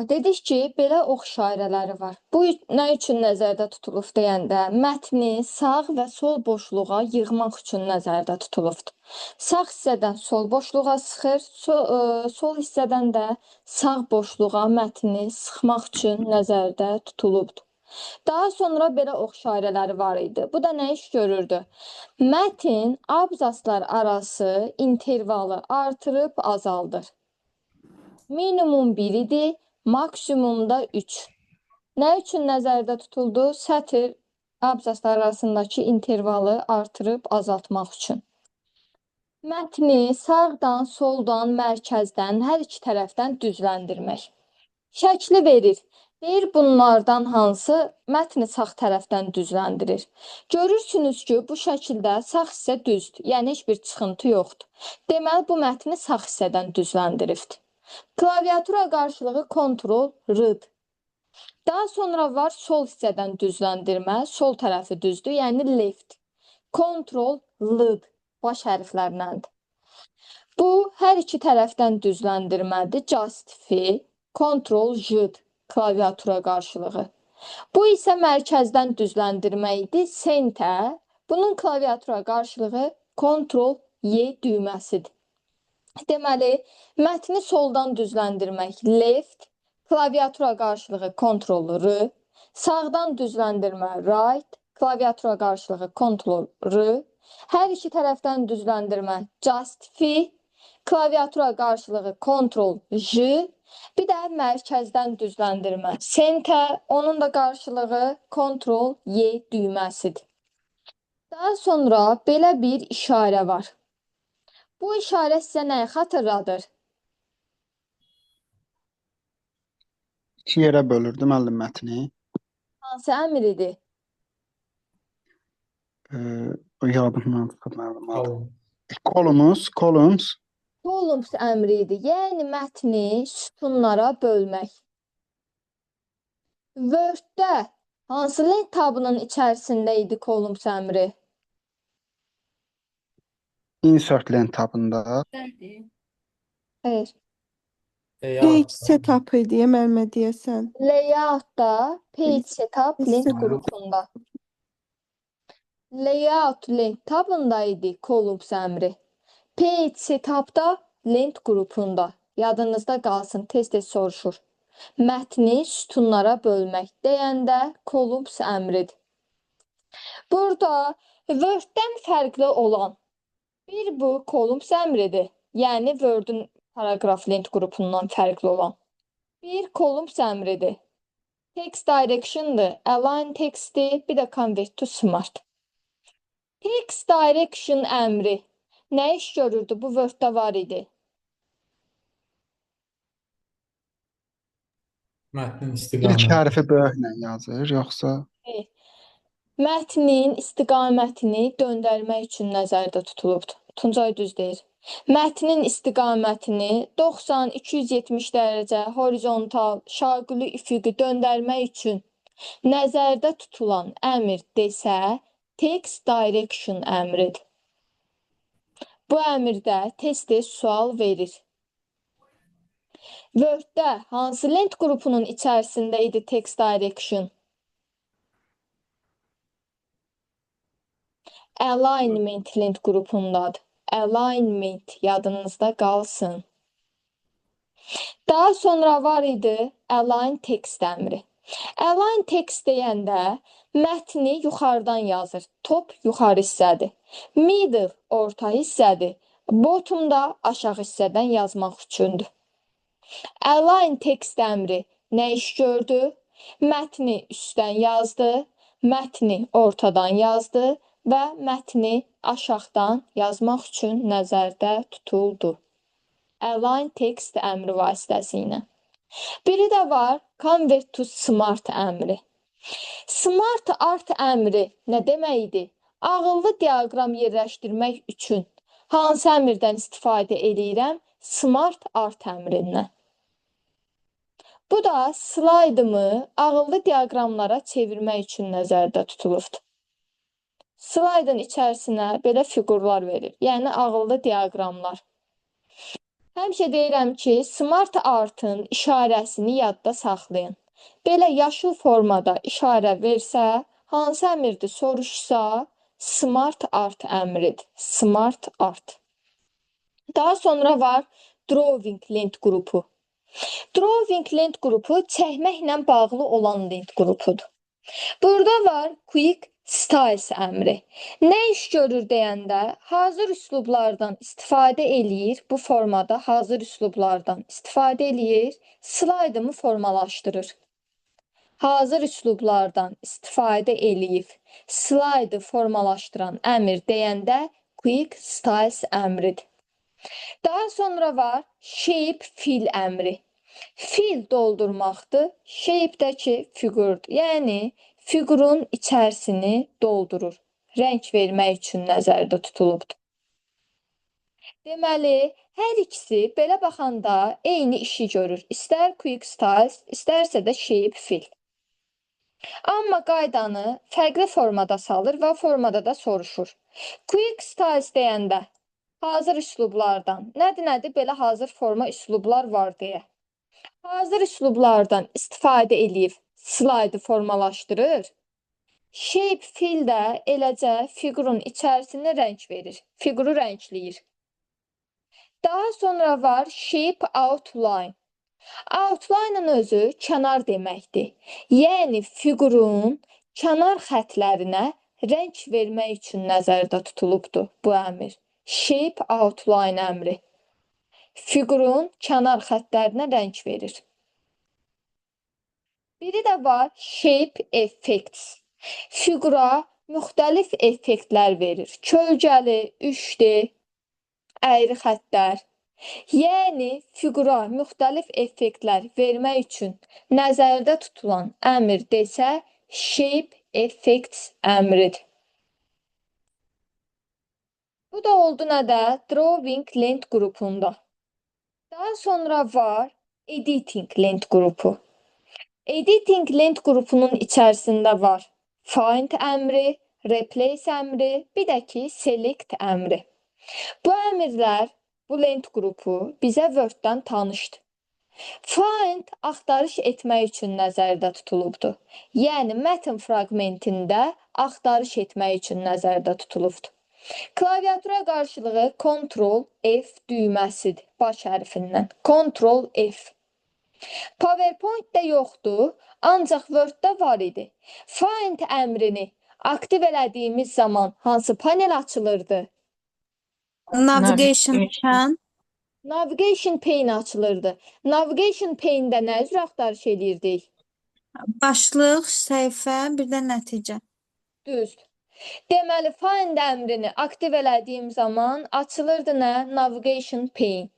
Dedik ki, belə ox işarələri var. Bu nə üçün nəzərdə tutulub deyəndə, mətni sağ və sol boşluğa yığmaq üçün nəzərdə tutulubdur. Sağ hissədən sol boşluğa sıxır, sol hissədən də sağ boşluğa mətni sıxmaq üçün nəzərdə tutulubdur. Daha sonra belə ox işarələri var idi. Bu da nə iş görürdü? Mətn abzaslar arası intervalı artırıb azaldır. Minimum 1 idi, maksimumda 3. Nə üçün nəzərdə tutuldu? Sətr abzaslar arasındakı intervalı artırıb azaltmaq üçün. Mətni sağdan, soldan, mərkəzdən, hər iki tərəfdən düzləndirmək. Şəkli verir. Deyir, bunlardan hansı mətni sağ tərəfdən düzləndirir? Görürsünüz ki, bu şəkildə sağ hissə düzdür, yəni heç bir çıxıntı yoxdur. Deməli, bu mətni sağ hissədən düzləndiribdir. Klaviatura qarşılığı Ctrl-R-dir. Daha sonra var sol hissədən düzləndirmə, sol tərəfi düzdür, yəni left. Ctrl-L-dir, baş hərflərləndir. Bu, hər iki tərəfdən düzləndirmədir, Justify, Ctrl-J-dir, klaviatura qarşılığı. Bu isə mərkəzdən düzləndirmə idi, Center. Bunun klaviatura qarşılığı Ctrl-Y düyməsidir. Deməli, mətni soldan düzləndirmək left, klaviatura qarşılığı Ctrl-R, sağdan düzləndirmə right, klaviatura qarşılığı Ctrl-R, hər iki tərəfdən düzləndirmə Justify, klaviatura qarşılığı Ctrl-J, bir də mərkəzdən düzləndirmə Center, onun da qarşılığı Ctrl-Y düyməsidir. Daha sonra belə bir işarə var. Bu işarə sizə nəyi xatırladır? İki yerə bölürdü müəllim mətni. Hansı əmr idi? Yadımdan çıxıb müəllim adı. Columns. Columns əmri idi. Yəni mətni sütunlara bölmək. Word-də hansı lent tabının içərisində idi Columns əmri? Insert lent tabında. Xeyr. Page setup idi, müəllimə deyəsən. Layout-da page setup lent qrupunda. Layout lent tabında idi Columns əmri. Page setup-da lent qrupunda. Yadınızda qalsın, tez-tez soruşur. Mətni sütunlara bölmək deyəndə Columns əmridir. Burada Word-dən fərqli olan bir bu Columns əmridir. Yəni Word-ün paragraf lent qrupundan fərqli olan. Bir Columns əmridir. Text direction-dır, align text-dir, bir də convert to smart. Text direction əmri nə iş görürdü? Bu Word-də var idi. Mətnin İlk istiqaməti. hərfi böyüklə yazır, yoxsa? Mətnin istiqamətini döndərmək üçün nəzərdə tutulubdur. Tuncay düz deyir. Mətnin istiqamətini 90-270 dərəcə horizontal, şaquli üfüqi döndərmək üçün nəzərdə tutulan əmr desə, text direction əmridir. Bu əmrdə tez-tez sual verir. Word-də hansı lent qrupunun içərisində idi text direction? Alignment lent qrupundadır. Alignment yadınızda qalsın. Daha sonra var idi align text əmri. Align text deyəndə mətni yuxarıdan yazır. Top yuxarı hissədir. Middle orta hissədir. Bottom da aşağı hissədən yazmaq üçündür. Align text əmri nə iş gördü? Mətni üstdən yazdı, mətni ortadan yazdı və mətni aşağıdan yazmaq üçün nəzərdə tutuldu. Align text əmri vasitəsilə. Biri də var convert to smart əmri. Smart art əmri nə deməkdir? Ağıllı diaqram yerləşdirmək üçün hansı əmrdən istifadə edirəm? Smart art əmrindən. Bu da slaydımı ağıllı diaqramlara çevirmək üçün nəzərdə tutulubdur. Slaydın içərisinə belə fiqurlar verir, yəni ağıllı diaqramlar. Həmişə deyirəm ki, Smart Art-ın işarəsini yadda saxlayın. Belə yaşıl formada işarə versə, hansı əmrdir soruşsa, Smart Art əmridir. Smart Art. Daha sonra var Drawing Lent qrupu. Drawing Lent qrupu çəkməklə bağlı olan lent qrupudur. Burada var Quick Styles əmri. Nə iş görür deyəndə, hazır üslublardan istifadə eləyir, bu formada hazır üslublardan istifadə eləyir, slaydımı formalaşdırır. Hazır üslublardan istifadə eləyib, slaydı formalaşdıran əmr deyəndə Quick Styles əmridir. Daha sonra var Shape Fill əmri. Fill doldurmaqdır, shape də ki fiqurdur. Yəni fiqurun içərisini doldurur. Rəng vermək üçün nəzərdə tutulubdur. Deməli, hər ikisi belə baxanda eyni işi görür. İstər Quick Styles, istərsə də Shape Fill. Amma qaydanı fərqli formada salır və o formada da soruşur. Quick Styles deyəndə hazır üslublardan, nədir belə hazır forma üslublar var deyə. Hazır üslublardan istifadə eləyib slaydı formalaşdırır. Shape Fill də eləcə fiqurun içərisinə rəng verir. Fiquru rəngləyir. Daha sonra var Shape Outline. Outline-ın özü kənar deməkdir. Yəni fiqurun kənar xətlərinə rəng vermək üçün nəzərdə tutulubdur bu əmr. Shape Outline əmri. Fiqurun kənar xətlərinə rəng verir. Biri də var Shape Effects. Fiqura müxtəlif effektlər verir. Kölgəli, 3D, əyri xəttlər. Yəni fiqura müxtəlif effektlər vermək üçün nəzərdə tutulan əmr desə Shape Effects əmridir. Bu da oldu nədə? Drawing Lent qrupunda. Daha sonra var Editing Lent qrupu. Editing Lent qrupunun içərisində var Find əmri, Replace əmri, bir də ki Select əmri. Bu əmrlər, bu lent qrupu bizə Word-dən tanışdır. Find axtarış etmək üçün nəzərdə tutulubdur. Yəni mətn fraqmentində axtarış etmək üçün nəzərdə tutulubdur. Klaviatura qarşılığı Ctrl-F düyməsidir, baş hərfindən. Ctrl-F. PowerPoint-də yoxdur, ancaq Word-də var idi. Find əmrini aktiv elədiyimiz zaman hansı panel açılırdı? Navigation pane. Navigation pane açılırdı. Navigation pane-də nə üzrə axtarış eləyirdik? Başlıq, səhifə, bir də nəticə. Düzdür. Deməli, find əmrini aktiv elədiyim zaman açılırdı nə? Navigation pane.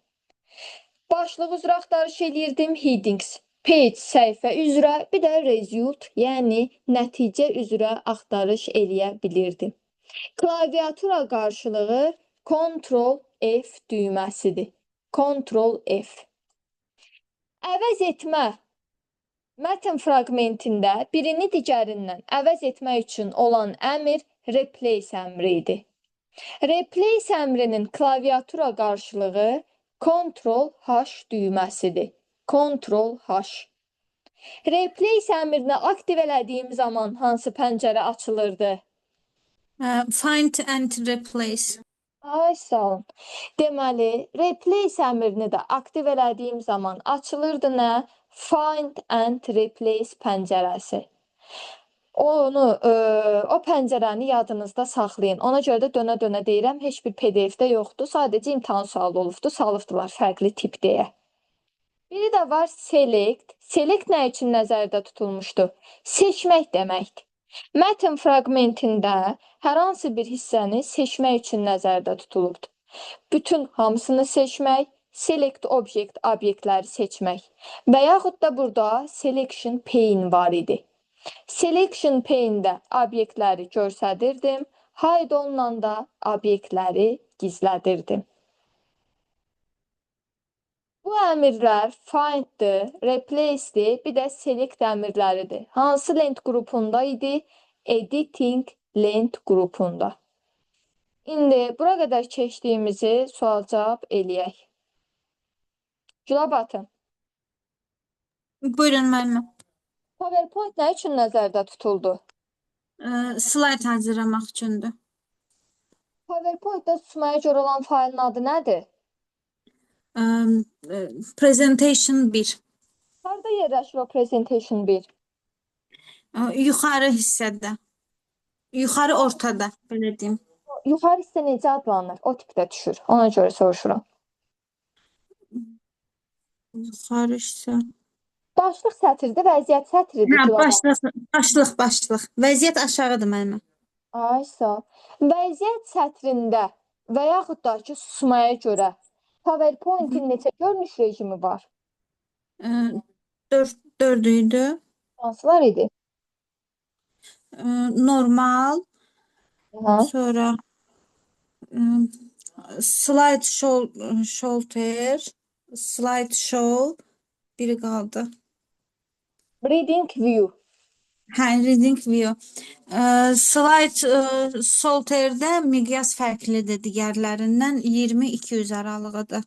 Başlıq üzrə axtarış eləyirdim, headings. Page səhifə üzrə, bir də result, yəni nəticə üzrə axtarış eləyə bilirdim. Klaviatura qarşılığı Ctrl-F düyməsidir. Ctrl-F. Əvəz etmə. Mətn fraqmentində birini digərindən əvəz etmək üçün olan əmr Replace əmri idi. Replace əmrinin klaviatura qarşılığı Ctrl-H düyməsidir. Ctrl-H. Replace əmrini aktiv elədiyim zaman hansı pəncərə açılırdı? Find and replace. Ay, sağ olun. Deməli, replace əmrini də aktiv elədiyim zaman açılırdı nə? Find and replace pəncərəsi. O pəncərəni yadınızda saxlayın. Ona görə də dönə-dönə deyirəm, heç bir PDF-də yoxdur. Sadəcə imtahan sualı olubdu, salıbdılar fərqli tip deyə. Biri də var Select. Select nə üçün nəzərdə tutulmuşdu? Seçmək deməkdir. Mətn fraqmentində hər hansı bir hissəni seçmək üçün nəzərdə tutulubdur. Bütün hamısını seçmək, select object obyektləri seçmək və yaxud da burada selection pane var idi. Selection pane-də obyektləri göstərirdim, hide onunla da obyektləri gizlədirdim. Bu əmrlər finddir, replace'dir, bir də select əmrləridir. Hansı lent qrupunda idi? Editing lent qrupunda. İndi bura qədər keçdiyimizi sual-cavab eləyək. Gülabatı, Buyurun müəllimə. PowerPoint nə üçün nəzərdə tutuldu? Slayd hazırlamaq üçündür. PowerPoint-da tutmaya görə olan faylın adı nədir? Presentation 1. Harada yerləşir o presentation 1? Yuxarı hissədə. Yuxarı ortada, belə deyim. Yuxarı hissə necə adlanır? O tipdə düşür. Ona görə soruşuram. Yuxarı hissə. Başlıq sətirdir, vəziyyət sətridir. Hə, Gülabat. başlıq. Vəziyyət aşağıdır müəllimə. Ay sağ ol. Vəziyyət sətrində və yaxud da ki, susmaya görə PowerPoint-in neçə görünüş rejimi var? 4 idi. Hansılar idi? Normal, Aha. sonra slide show, biri qaldı. Reading view. Hə, reading view. Slide solterdə miqyas fərqlidir digərlərindən 20-200 aralığıdır.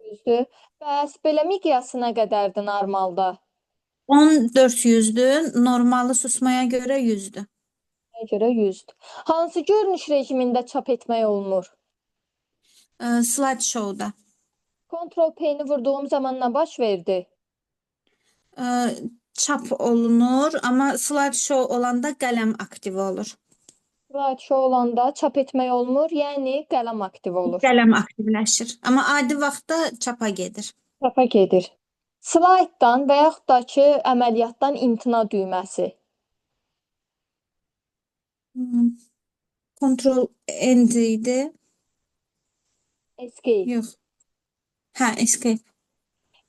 Düzdür. Bəs belə miqyası nə qədərdir normalda? 10-400'dür. Normalı susmaya görə 100'dür. Nəyə görə 100-dür. Hansı görünüş rejimində çap etmək olunur? Slide show'da. Ctrl P-ni vurduğum zaman nə baş verdi? Çap olunur, amma slide show olanda qələm aktiv olur. Slideshow olanda çap etmək olmur, yəni qələm aktiv olur. Qələm aktivləşir. Amma adi vaxtda çapa gedir. Çapa gedir. Slaytdan və yaxud da ki, əməliyyatdan imtina düyməsi. Control End idi. Escape. Yox. Hə, escape.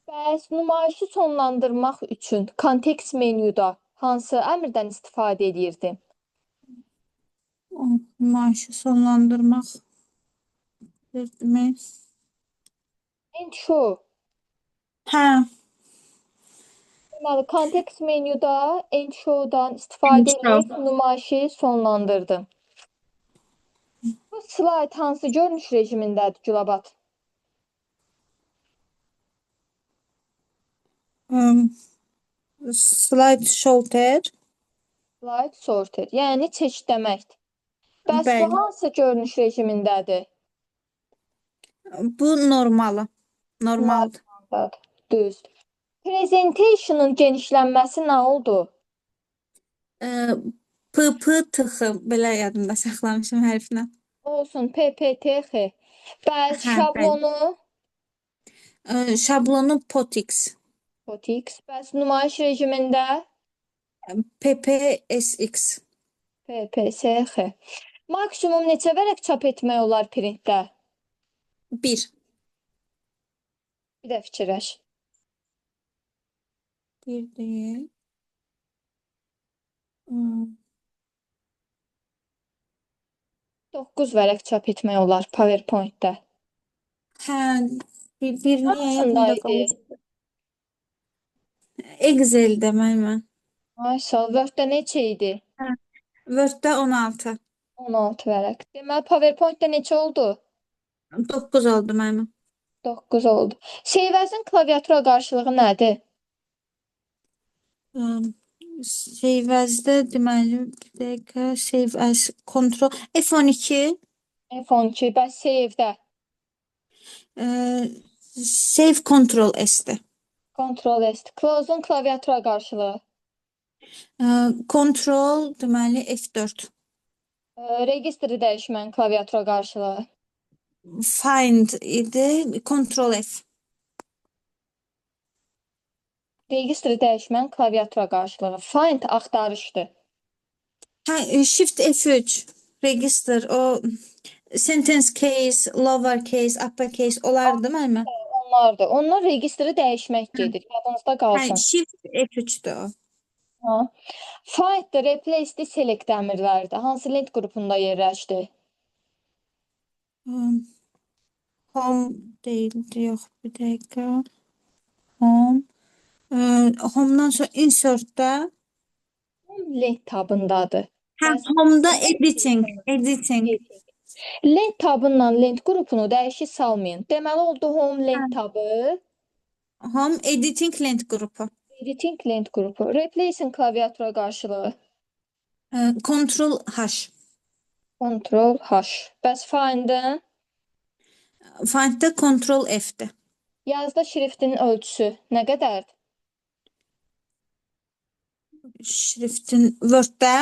Bəs nümayişi sonlandırmaq üçün kontekst menyuda hansı əmrdən istifadə edirdi? Nümayişi sonlandırmaq. Demək. End show. Hə, Deməli, kontekst menyuda end show'dan istifadə End show. edib nümayişi sonlandırdım. Bu slide hansı görünüş rejimindədir, Gülabat? slide shorter. Slide sorter, yəni çeşidləməkdir. Bəs bu Bəli. hansı görünüş rejimindədir? Bu normalı. Normaldır. Düzdür. Presentation'ın genişlənməsi nə oldu? PPTX belə yadımda saxlamışım hərfinə. Olsun, PPTX. Bəs Hə, şablonu Şablonu POTX. POTX. Bəs nümayiş rejimində PPSX. PPSX. Maksimum neçə vərəq çap etmək olar printdə? 1. Bir də fikirləş. 1 deyil. 9 vərəq çap etmək olar PowerPoint-də. Hə, bir niyə Hansında yadımda idi? qalır? Excel-də mən. Ay sağ ol. Word-də neçə idi? Word-də 16. 16 vərəq. Deməli, PowerPoint-də neçə oldu? 9 oldu mənim. 9 oldu. Seyvəzin klaviatura qarşılığı nədir? Save-as-də deməli bir dəqiqə save as control F12 F12. Bəs save-də? Save control S-dir. Ctrl S. Close-un klaviatura qarşılığı. Control deməli F4. Registri dəyişmənin klaviatura qarşılığı. Find idi control F. Registri dəyişmənin klaviatura qarşılığı. Find axtarışdır. Hə, Shift F3. Register o sentence case, lower case, upper case olardı mənim. Onlardır. Onlar registri dəyişmək gedir. Yadınızda Hə, qalsın. Shift F3-dür o. Ha. Find-də, replace-də, select əmrləridir. Hansı lent qrupunda yerləşdi? Home değildi, yox, bir dəqiqə. Home. Home'dan sonra insertdə. Lent tabındadır. Hə, Bəs home'da editing. Editing. lent tabınla lent qrupunu dəyişik salmayın. Deməli oldu home Hə, lent tabı, home editing lent qrupu. editing lent qrupu. Replace'in klaviatura qarşılığı Control H. Ctrl H. Bəs find'in Finddə Control F-dir. yazda şriftin ölçüsü nə qədərdir? Şriftin Word-də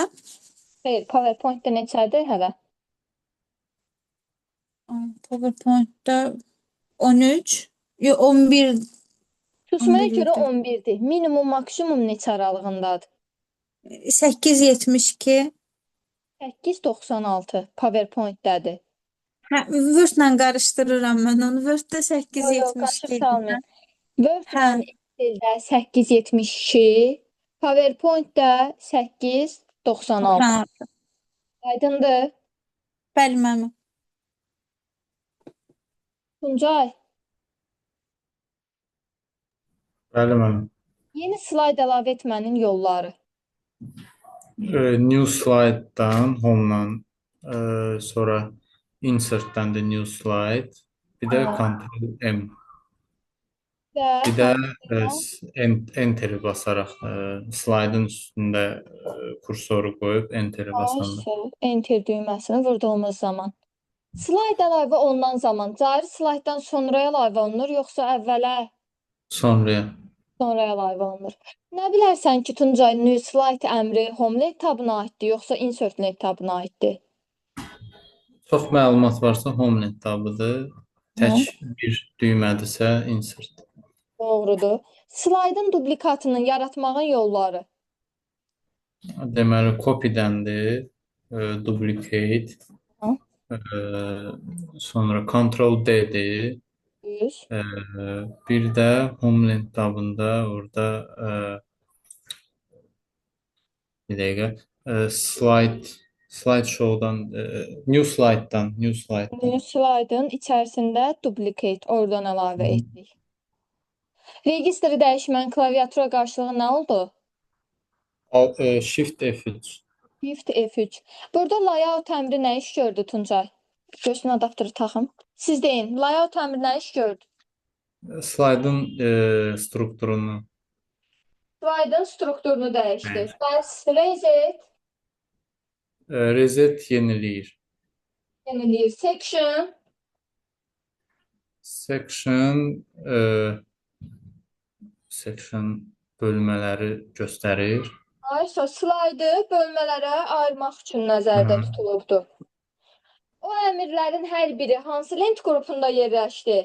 Xeyr, PowerPoint-də neçədir hələ? PowerPoint-da 13, 11, Susmaya 11 görə idi. 11-dir. Minimum, maksimum neçə aralığındadır? 872. 896 PowerPoint-dədir. Hə, Word-la qarışdırıram mən onu. Word-də Yox, qaşıq 872 idi. salmayın. Word-lə Hə, Excel-də 872, PowerPoint-də 896. 96. Aydındır? Bəli, mənim. Tuncay, Bəli, mənim. yeni slayd əlavə etmənin yolları. New slide-dan, home-dan, sonra insert-dən də new slide, bir də Ctrl M, Və bir də hansı enter basaraq slide-ın üstündə kursoru qoyub enter basanda. enter düyməsini vurduğumuz zaman. Slayd əlavə olunan zaman cari slayddan sonraya əlavə olunur, yoxsa əvvələ Sonraya. sonra əlavə olunur? Nə bilərsən ki, Tuncay, new slide əmri homelet tabına aiddir, yoxsa insert net tabına aiddir? Çox məlumat varsa homelet tabıdır. Tək bir düymədirsə insert. Doğrudur. Slaydın duplikatını yaratmağın yolları. Deməli, copy-dəndir, duplicate, Hı. sonra Ctrl D-dir. Düz. Bir də homeland tabında orada bir dəqiqə slide show'dan new slide'dan New slaydın içərisində duplicate oradan əlavə etdik. Registri dəyişmənin klaviatura qarşılığı nə oldu? Shift F3. Shift F3. Burada layout əmri nə iş gördü Tuncay? Görsün adaptörü taxım. Siz deyin, layout əmri nə iş gördü? Slide'ın strukturunu Slaydın strukturunu dəyişdi. Bəli. Bəs reset reset yeniləyir. yeniləyir. Section Section bölmələri göstərir. Ayşə, slaydı bölmələrə ayırmaq üçün nəzərdə Hı. tutulubdur. O əmrlərin hər biri hansı lent qrupunda yerləşdi?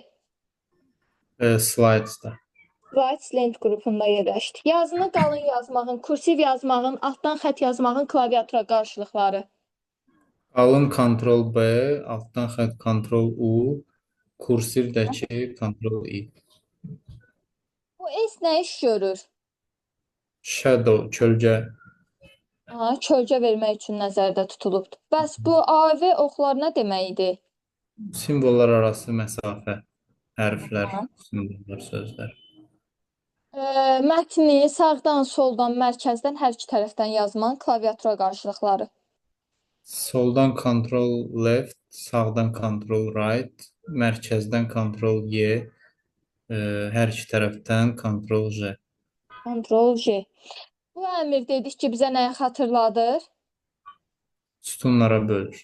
Slides'da. Slides lent qrupunda yerləşdi. Yazını qalın yazmağın, kursiv yazmağın, altdan xətt yazmağın klaviatura qarşılıqları. Qalın Ctrl B, altdan xətt Ctrl U, kursivdəki Ctrl I. Bu S nə iş görür? Shadow, kölgə. Kölgə vermək üçün nəzərdə tutulubdur. Bəs bu AV oxlar nə demək idi? Simvollar arası məsafə, hərflər, simvollar, sözlər. Mətni sağdan, soldan, mərkəzdən hər iki tərəfdən yazmanın klaviatura qarşılıqları. Soldan Ctrl Left, sağdan Ctrl Right, mərkəzdən Ctrl Y, hər iki tərəfdən Ctrl J. Ctrl J. Bu əmr dedik ki, bizə nəyi xatırladır? Sütunlara bölür.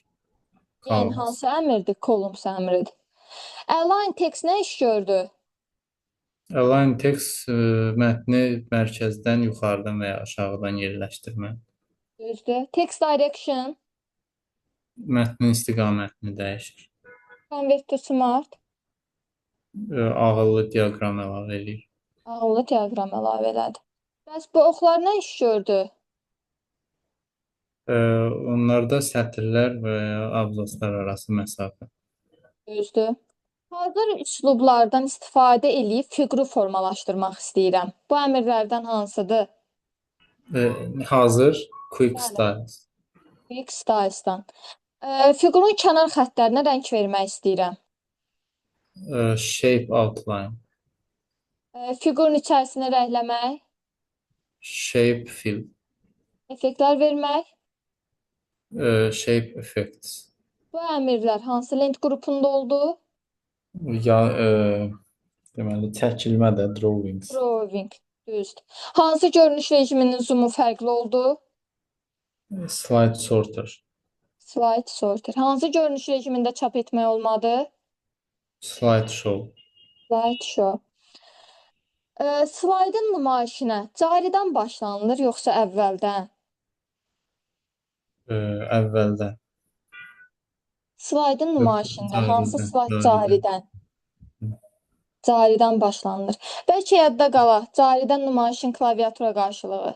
Yəni hansı əmrdir? Columns əmridir. Align text nə iş gördü? Align text mətni mərkəzdən yuxarıdan və ya aşağıdan yerləşdirmə. Düzdür. Text direction, Mətnin istiqamətini dəyişir. convert to smart, Ağıllı diaqram əlavə eləyir. ağıllı diaqram əlavə elədi. Bəs bu oxlar nə iş gördü? Onlarda sətirlər və ya abzaslar arası məsafə. Düzdür. Hazır üslublardan istifadə edib fiquru formalaşdırmaq istəyirəm. Bu əmrlərdən hansıdır? Hazır Quick Bəli. Styles. Quick Styles'dan. Fiqurun kənar xəttlərinə rəng vermək istəyirəm. Shape outline. Fiqurun içərisini rəngləmək, Shape fill. effektlər vermək. Shape effects. Bu əmrlər hansı lent qrupunda oldu? Ya, deməli, çəkilmə də drawings. Drawing, düzdür. Hansı görünüş rejiminin zoomu fərqli oldu? Slide sorter. Slide sorter. Hansı görünüş rejimində çap etmək olmadı? Slide show. Slide show. Slaydın nümayişinə caridən başlanılır yoxsa əvvəldən? Əvvəldən. Slaydın nümayişində hansı slayd Caridən. caridən? Caridən başlanılır. Bəlkə yadda qala, caridən nümayişin klaviatura qarşılığı.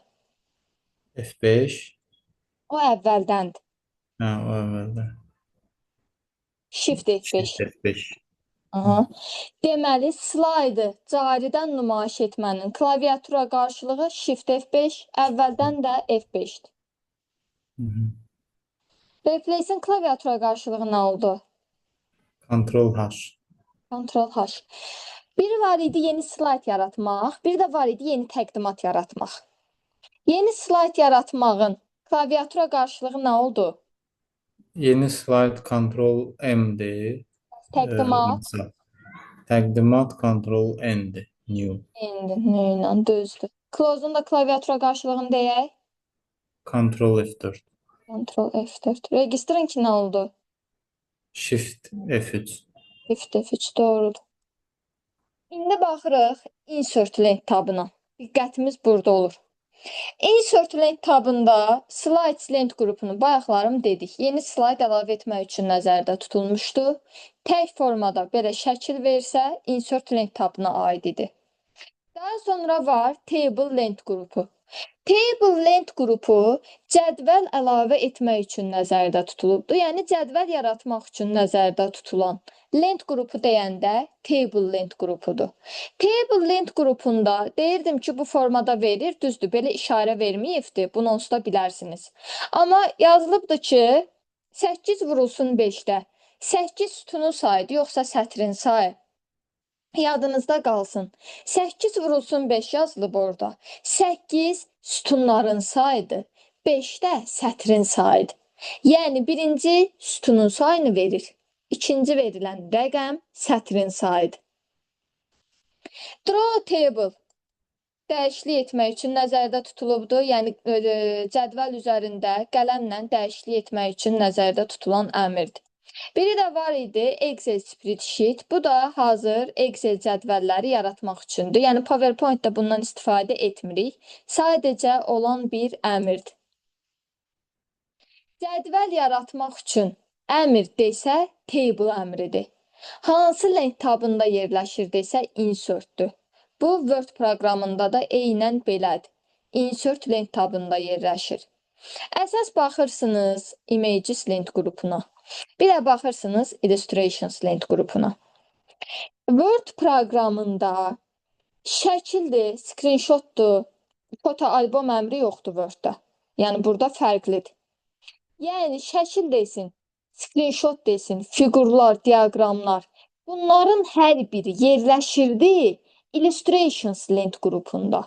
F5. O əvvəldəndir. Hə, o əvvəldən. Shift F5. Shift F5. Aha. Deməli, slaydı caridən nümayiş etmənin klaviatura qarşılığı Shift F5, əvvəldən də F5-dir. Replace'in klaviatura qarşılığı nə oldu? Ctrl H. Ctrl H. Biri var idi yeni slayd yaratmaq, bir də var idi yeni təqdimat yaratmaq. Yeni slayd yaratmağın klaviatura qarşılığı nə oldu? Yeni slide Ctrl M-dir. Təqdimat. Təqdimat Ctrl N-dir. New. İndi neylə düzdür. Close'un da klaviatura qarşılığını deyək. Ctrl F4. Ctrl F4. Register'ınki nə oldu? Shift F3. Shift F3 doğrudur. İndi baxırıq insert lent tabına. Diqqətimiz burada olur. Insert lent tabında slides lent qrupunu bayaqlarım dedik. Yeni slayd əlavə etmək üçün nəzərdə tutulmuşdu. Tək formada belə şəkil versə insert lent tabına aid idi. Daha sonra var table lent qrupu. Table lent qrupu cədvəl əlavə etmək üçün nəzərdə tutulubdur. Yəni cədvəl yaratmaq üçün nəzərdə tutulan lent qrupu deyəndə table lent qrupudur. Table lent qrupunda deyirdim ki, bu formada verir, düzdür, belə işarə verməyibdir, bunu onsuz da bilərsiniz. Amma yazılıbdır ki, 8 vurulsun 5-də 8 sütunun sayıdır, yoxsa sətrin sayı. Yadınızda qalsın. 8 vurulsun 5 yazılıb orada. 8 sütunların sayıdır. 5 də sətrin sayıdır. Yəni birinci sütunun sayını verir. İkinci verilən rəqəm sətrin sayıdır. Draw table dəyişiklik etmək üçün nəzərdə tutulubdur. Yəni cədvəl üzərində qələmlə dəyişiklik etmək üçün nəzərdə tutulan əmrdir. Biri də var idi Excel spreadsheet. Bu da hazır Excel cədvəlləri yaratmaq üçündür. Yəni PowerPoint-da bundan istifadə etmirik. Sadəcə olan bir əmrdir. Cədvəl yaratmaq üçün əmr desə table əmridir. Hansı lent tabında yerləşir desə insert-dür. Bu Word proqramında da eynən belədir. Insert lent tabında yerləşir. Əsas baxırsınız Images lent qrupuna. Bir də baxırsınız Illustrations lent qrupuna. Word proqramında şəkildir, screenshotdur, foto albom əmri yoxdur Word-da. Yəni burada fərqlidir. Yəni şəkil desin, screenshot desin, fiqurlar, diaqramlar. Bunların hər biri yerləşirdi Illustrations lent qrupunda.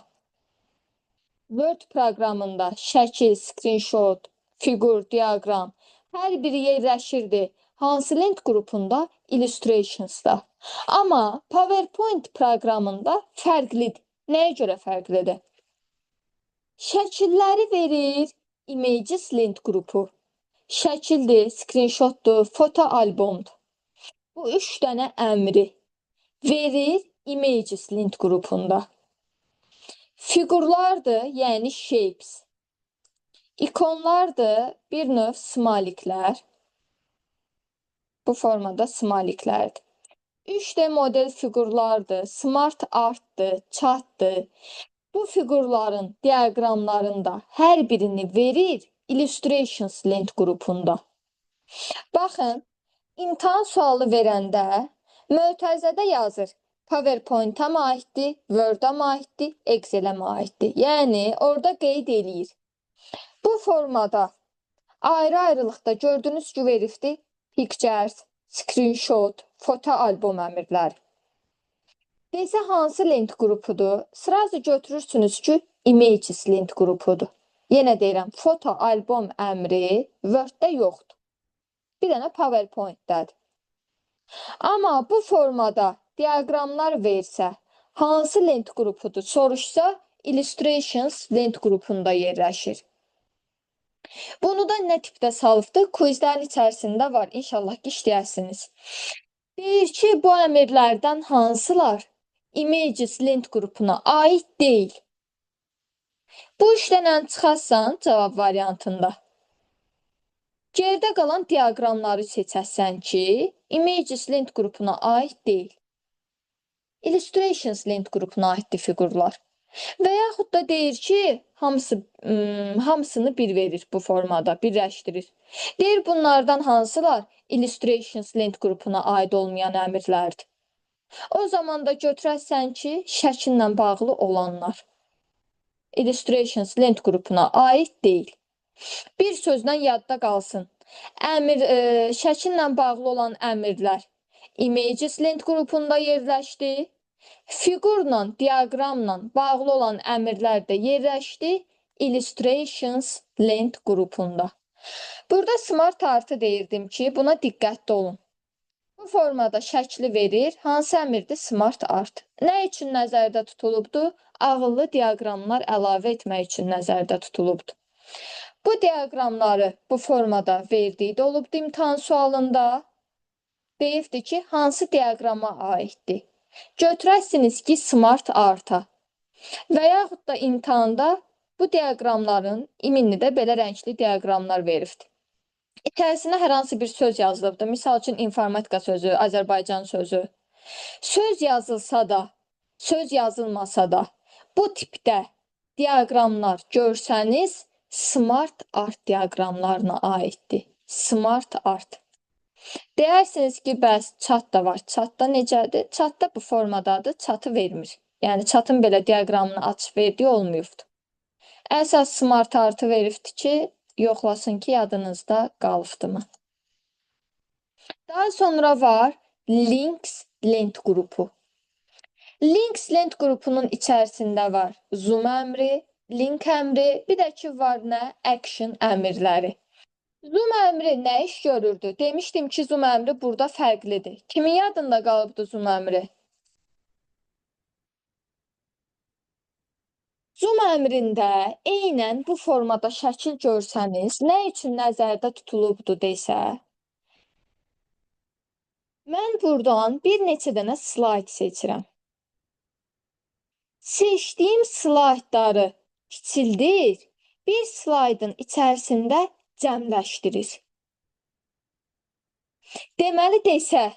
Word proqramında şəkil, screenshot, fiqur, diaqram hər biri yerləşirdi. Hansı lent qrupunda? Illustrations'da. Amma PowerPoint proqramında fərqlidir. Nəyə görə fərqlidir? Şəkilləri verir Images lent qrupu. Şəkildir, screenshotdur, foto albomdur. Bu 3 dənə əmri verir Images lent qrupunda. Fiqurlardır, yəni shapes. İkonlardır, bir növ smaliklər. Bu formada smaliklərdir. 3D model fiqurlardır, smart artdır, chatdır. Bu fiqurların diaqramlarında hər birini verir Illustrations lent qrupunda. Baxın, imtahan sualı verəndə mötərizədə yazır. PowerPoint-a mı aiddir, Word-a mı aiddir, Excel-ə mi aiddir? Yəni, orada qeyd eləyir. Bu formada ayrı-ayrılıqda gördüyünüz ki, veribdir Pictures, screenshot, foto albom əmrləri. Desə hansı lent qrupudur? Sırası götürürsünüz ki, images lent qrupudur. Yenə deyirəm, foto albom əmri Word-də yoxdur. Bir dənə PowerPoint-dədir. Amma bu formada diaqramlar versə, hansı lent qrupudur soruşsa, Illustrations lent qrupunda yerləşir. Bunu da nə tipdə salıbdır? Quizlərin içərisində var. İnşallah ki, işləyərsiniz. Deyir ki, bu əmrlərdən hansılar Images lent qrupuna aid deyil? Bu işlənən çıxarsan cavab variantında. Geridə qalan diaqramları seçəsən ki, Images lent qrupuna aid deyil. Illustrations lent qrupuna aiddir fiqurlar. Və yaxud da deyir ki, hamısını bir verir bu formada, birləşdirir. Deyir, bunlardan hansılar Illustrations lent qrupuna aid olmayan əmrlərdir? O zaman da götürərsən ki, şəkillə bağlı olanlar. Illustrations lent qrupuna aid deyil. Bir sözlə yadda qalsın. Şəkillə bağlı olan əmrlər Images lent qrupunda yerləşdi. Fiqurla, diaqramla bağlı olan əmrlər də yerləşdi Illustrations lent qrupunda. Burada smart artı deyirdim ki, buna diqqətli olun. Bu formada şəkli verir. Hansı əmrdir? Smart art. Nə üçün nəzərdə tutulubdur? Ağıllı diaqramlar əlavə etmək üçün nəzərdə tutulubdur. Bu diaqramları bu formada verdiyi də olubdur imtahan sualında. Deyibdir ki, hansı diaqrama aiddir? Götürərsiniz ki, smart arta və yaxud da imtahanda bu diaqramların iminli də belə rəngli diaqramlar veribdir. İçərisinə hər hansı bir söz yazılıbdır. Misal üçün, informatika sözü, Azərbaycan sözü. Söz yazılsa da, söz yazılmasa da bu tipdə diaqramlar görsəniz, smart art diaqramlarına aiddir. Smart art. Deyərsiniz ki, bəs chat da var. Chatda necədir? Chatda bu formadadır, chatı vermir. Yəni, chatın belə diaqramını açıb verdiyi olmayıbdır. Əsas smart artı veribdir ki, yoxlasın ki, yadınızda qalıbdımı. Daha sonra var links lent qrupu. Links lent qrupunun içərisində var zoom əmri, link əmri, bir də ki, var nə? Action əmrləri. Zoom əmri nə iş görürdü? Demişdim ki, zoom əmri burada fərqlidir. Kimin yadında qalıbdı zoom əmri? Zoom əmrində eynən bu formada şəkil görsəniz, nə üçün nəzərdə tutulubdu desə, mən buradan bir neçə dənə slayd seçirəm. Seçdiyim slaydları kiçildir, bir slaydın içərisində cəmləşdirir. Deməli desə,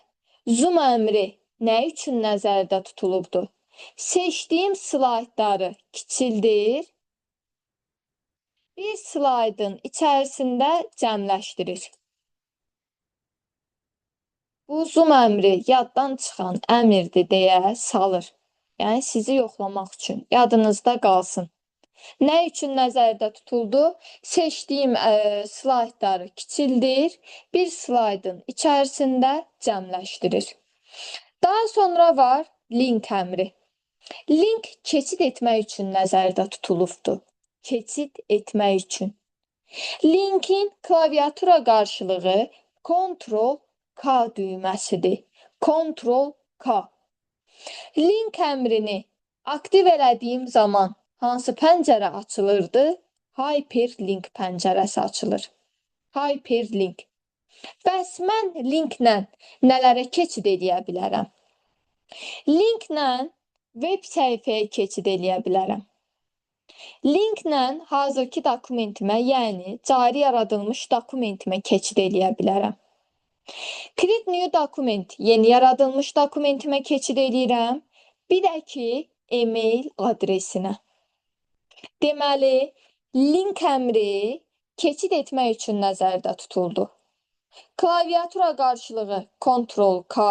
zoom əmri nə üçün nəzərdə tutulubdur? Seçdiyim slaydları kiçildir, bir slaydın içərisində cəmləşdirir. Bu zoom əmri yaddan çıxan əmrdir deyə salır. Yəni, sizi yoxlamaq üçün, yadınızda qalsın. Nə üçün nəzərdə tutuldu? Seçdiyim slaydları kiçildir, bir slaydın içərisində cəmləşdirir. Daha sonra var link əmri. Link keçid etmək üçün nəzərdə tutulubdur. Keçid etmək üçün. Linkin klaviatura qarşılığı Ctrl-K düyməsidir. Ctrl-K. Link əmrini aktiv elədiyim zaman hansı pəncərə açılırdı? Hyperlink pəncərəsi açılır. Hyperlink. Bəs mən linklə nələrə keçid edə bilərəm? Linklə web səhifəyə keçid edə bilərəm. Linklə hazırki dokumentimə, yəni cari yaradılmış dokumentimə keçid edə bilərəm. Create new document, yeni yaradılmış dokumentimə keçid edirəm. Bir də ki, e-mail adresinə. Deməli, link əmri keçid etmək üçün nəzərdə tutuldu. Klaviatura qarşılığı Ctrl-K,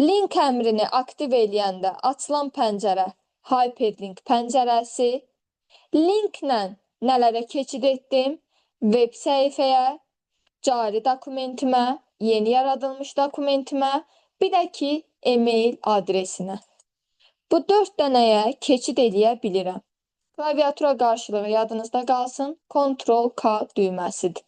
link əmrini aktiv eləyəndə açılan pəncərə hyperlink pəncərəsi, linklə nələrə keçid etdim? Web səhifəyə, cari dokumentimə, yeni yaradılmış dokumentimə, bir də ki, e-mail adresinə. Bu 4 dənəyə keçid eləyə bilirəm. Klaviatura qarşılığı yadınızda qalsın, Ctrl-K düyməsidir.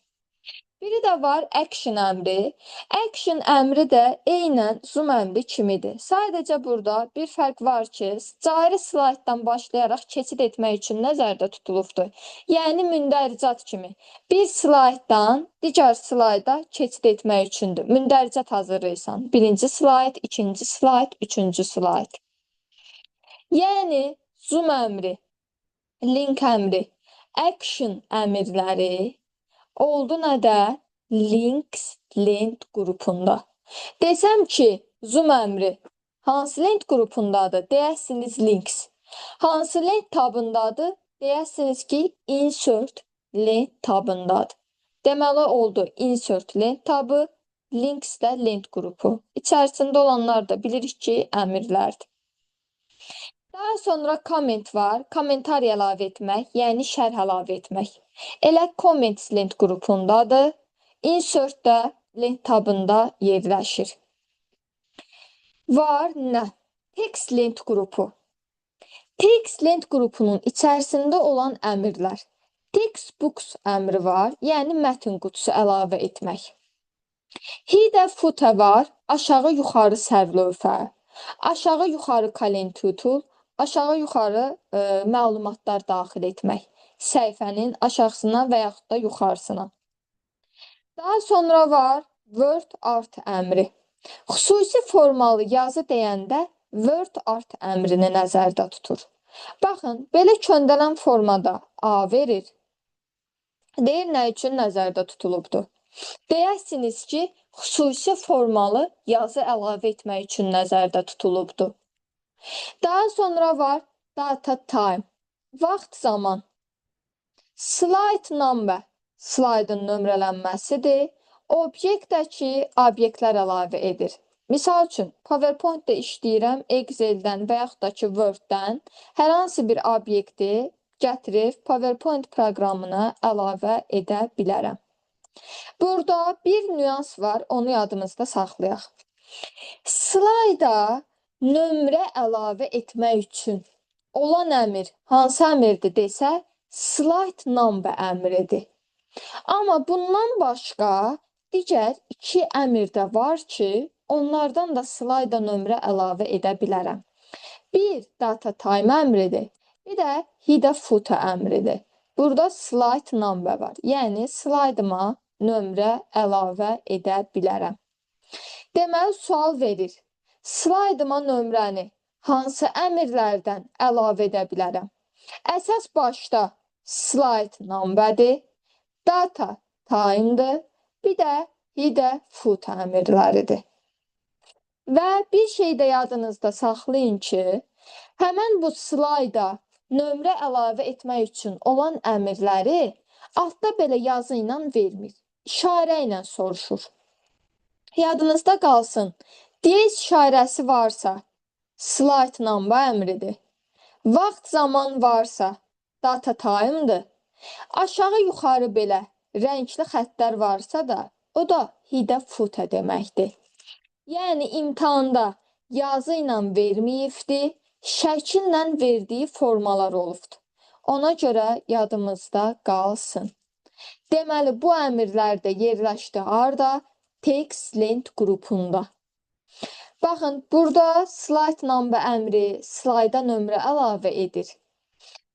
Biri də var action əmri. Action əmri də eynən zoom əmri kimidir. Sadəcə burada bir fərq var ki, cari slayddan başlayaraq keçid etmək üçün nəzərdə tutulubdur. Yəni mündəricat kimi. Bir slayddan digər slayda keçid etmək üçündür. Mündəricat hazırlayırsan. Birinci slayd, ikinci slayd, üçüncü slayd. Yəni zoom əmri, link əmri, action əmrləri oldu nədə? Links lent qrupunda. Desəm ki, zoom əmri hansı lent qrupundadır? Deyəsiniz links. Hansı lent tabındadır? Deyəsiniz ki, insert lent tabındadır. Deməli oldu insert lent tabı, links də lent qrupu. İçərisində olanlar da bilirik ki, əmrlərdir. Daha sonra comment var. Kommentari əlavə etmək, yəni şərh əlavə etmək. Elə comments lent qrupundadır. Insert də lent tabında yerləşir. Var nə? Text lent qrupu. Text lent qrupunun içərisində olan əmrlər. Textbooks əmri var, yəni mətn qutusu əlavə etmək. Header footer var, aşağı yuxarı sərlövhə. Aşağı yuxarı kalend tutul, aşağı yuxarı məlumatlar daxil etmək. Səhifənin aşağısına və yaxud da yuxarısına. Daha sonra var word art əmri. Xüsusi formalı yazı deyəndə word art əmrini nəzərdə tutur. Baxın, belə köndələn formada A verir. Deyir nə üçün nəzərdə tutulubdur? Deyəsiniz ki, xüsusi formalı yazı əlavə etmək üçün nəzərdə tutulubdur. Daha sonra var data time, vaxt zaman. Slide number, slaydın nömrələnməsidir. Obyekt də ki, obyektlər əlavə edir. Misal üçün, PowerPoint-də işləyirəm, Excel-dən və yaxud da ki, Word-dən hər hansı bir obyekti gətirib PowerPoint proqramına əlavə edə bilərəm. Burada bir nüans var, onu yadımızda saxlayaq. Slayda nömrə əlavə etmək üçün olan əmr hansı əmrdir desə, slide number əmridir. Amma bundan başqa digər 2 əmr də var ki, onlardan da slayda nömrə əlavə edə bilərəm. Bir data time əmridir, bir də header footer əmridir. Burada slide number var, yəni slaydıma nömrə əlavə edə bilərəm. Deməli, sual verir. Slaydıma nömrəni hansı əmrlərdən əlavə edə bilərəm? Əsas başda slide numberdir, data time'dır, bir də header footer əmrləridir. Və bir şey də yadınızda saxlayın ki, həmən bu slayda nömrə əlavə etmək üçün olan əmrləri altda belə yazı ilə vermir, işarə ilə soruşur. Yadınızda qalsın, DS işarəsi varsa, slide number əmridir. Vaxt zaman varsa, data time'dır. Aşağı yuxarı belə rəngli xəttlər varsa da, o da header footer deməkdir. Yəni imtahanda yazı ilə verməyibdir, şəkillə verdiyi formalar olubdur. Ona görə yadımızda qalsın. Deməli, bu əmrlər də yerləşdi harda? Text lent qrupunda. Baxın, burada slide number əmri slayda nömrə əlavə edir.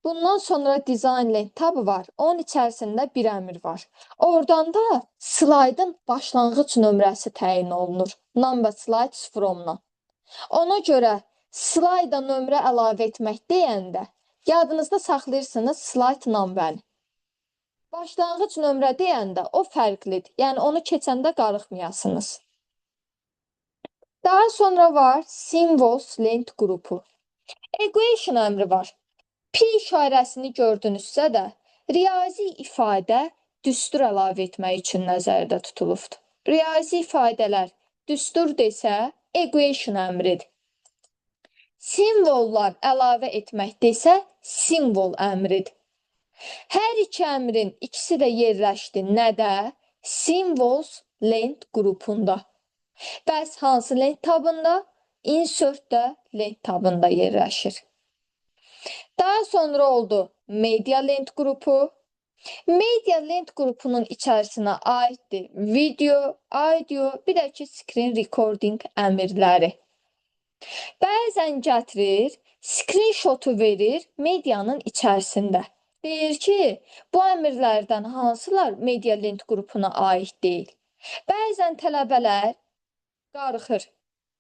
Bundan sonra design lent tabı var. Onun içərisində bir əmr var. Oradan da slaydın başlanğıc nömrəsi təyin olunur. Number slides from-dan. Ona görə slayda nömrə əlavə etmək deyəndə yadınızda saxlayırsınız slide number-ni. Başlanğıc nömrə deyəndə o fərqlidir. Yəni onu keçəndə qarışmayasınız. Daha sonra var symbols lent qrupu. Equation əmri var. Pi işarəsini gördünüzsə də, riyazi ifadə düstur əlavə etmək üçün nəzərdə tutulubdur. Riyazi ifadələr düstur desə, equation əmridir. Simvollar əlavə etmək desə, simbol əmridir. Hər iki əmrin ikisi də yerləşdi nədə? Symbols lent qrupunda. Bəs hansı lent tabında? Insert də lent tabında yerləşir. Daha sonra oldu media lent qrupu. Media lent qrupunun içərisinə aiddir video, audio, bir də ki screen recording əmrləri. Bəzən gətirir, screenshotu verir medianın içərisində. Deyir ki, bu əmrlərdən hansılar media lent qrupuna aid deyil. Bəzən tələbələr qarışır,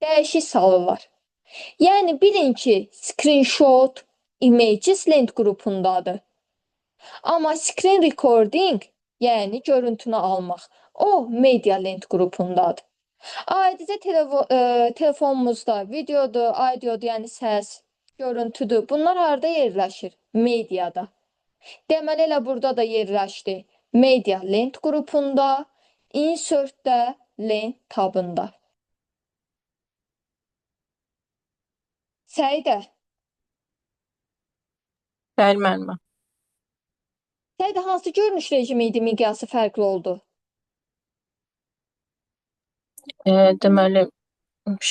dəyişik salırlar. Yəni bilin ki, screenshot images lent qrupundadır. Amma screen recording, yəni görüntünü almaq, o media lent qrupundadır. Adicə telefonumuzda videodur, audiodur, yəni səs, görüntüdür. Bunlar harda yerləşir? Mediada. Deməli elə burada da yerləşdi. Media lent qrupunda, insert-də lent tabında. Səidə, Bəli, müəllimə. Səidə hansı görünüş rejimi idi, miqyası fərqli oldu? Deməli,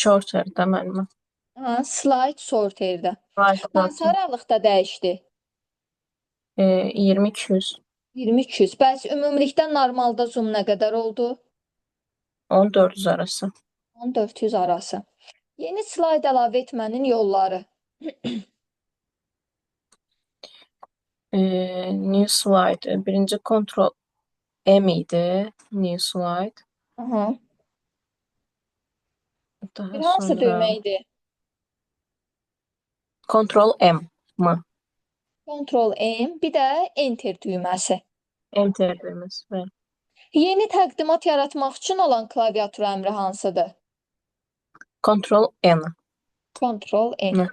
shorter-də müəllimə. Slide sorterdə. Slide Hansı sorter. aralıqda dəyişdi? 20-200. 20-200. Bəs ümumilikdə normalda zoom nə qədər oldu? 1400 arası. 1400 arası. Yeni slayd əlavə etmənin yolları. New slide. Birinci Ctrl M idi. New slide. Aha. Daha Bir hansı sonra düymə idi? Ctrl M mı? Ctrl M, bir də Enter düyməsi. Enter düyməsi. Bəli. Yeni təqdimat yaratmaq üçün olan klaviatur əmri hansıdır? Ctrl N. Ctrl N. Nə?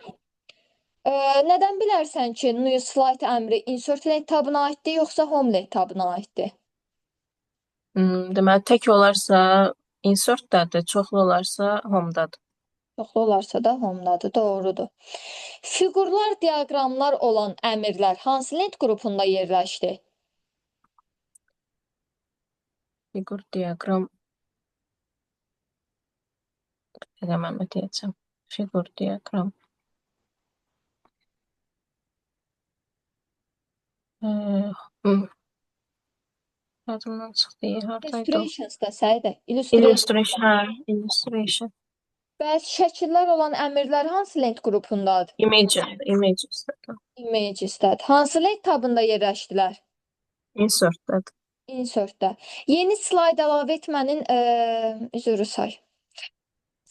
Nədən bilərsən ki, New Slide əmri insert lent tabına aiddir, yoxsa home lent tabına aiddir? Deməli, tək olarsa insert-dədir, çoxlu olarsa home-dadır. Çoxlu olarsa da home-dadır, doğrudur. Fiqurlar, diaqramlar olan əmrlər hansı lent qrupunda yerləşdi? Figur, diaqram. Eləməm deyəcəm. Figur, diaqram. Yadımdan çıxdı, hardaydı o? Illustrations'da Səidə. Illustration, hə, illustration. Bəs şəkillər olan əmrlər hansı lent qrupundadır? Images. Images'dədir. Hansı lent tabında yerləşdilər? Insert-dədir. Insert-də. Yeni slayd əlavə etmənin, üzrü say.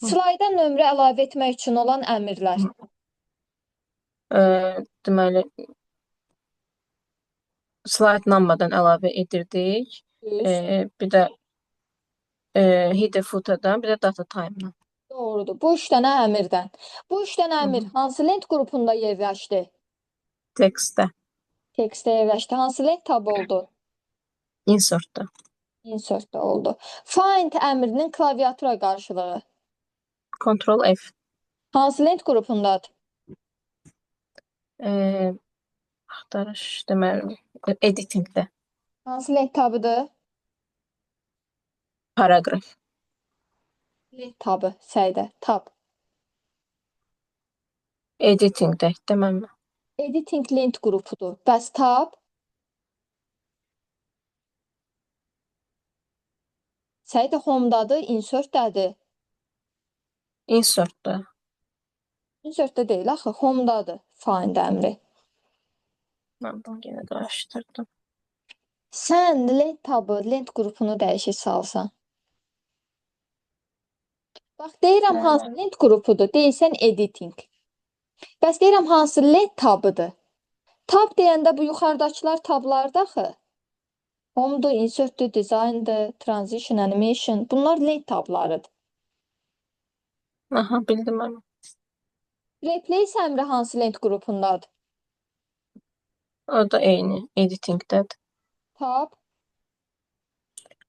Slayda nömrə əlavə etmək üçün olan əmrlər. Deməli, slide number-dan əlavə edirdik. Bir də header footer-dan, bir də data time-dan. Doğrudur. Bu 3 dənə əmrdən. Bu 3 dənə əmr hansı lent qrupunda yerləşdi? Text-də. Textdə yerləşdi. Hansı lent tab oldu? Insert-də. Insert-də oldu. Find əmrinin klaviatura qarşılığı. Ctrl F. Hansı lent qrupundadır? Axtarış, deməli, editing-də. Hansı lent tabıdır? Paragraf. Lent tabı, Səidə, tab. Editing-də, deməli. Editing lent qrupudur. Bəs tab? Səidə home-dadır, insert-dədir. Insert-də. Insert-də deyil axı, home-dadır find əmri. Mən bunu yenə qarışdırdım. Sən lent tabı, lent qrupunu dəyişik salsan. Bax, deyirəm hansı lent qrupudur, deyirsən editing. Bəs deyirəm hansı lent tabıdır. Tab deyəndə bu yuxarıdakılar tablardır axı. Home'dur, insert'dur, design'dır, transition, animation. Bunlar lent tablarıdır. Aha, bildim mən. Replace əmri hansı lent qrupundadır? O da eyni, editing-dədir. Tab,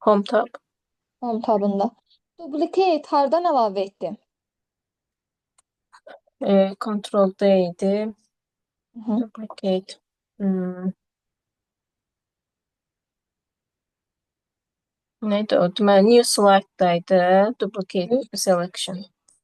Home tab. home tabında. Duplicate hardan əlavə etdim? Ctrl D idi. Hı. Duplicate. Neydi o? Deməli, new slide-daydı. Duplicate selection.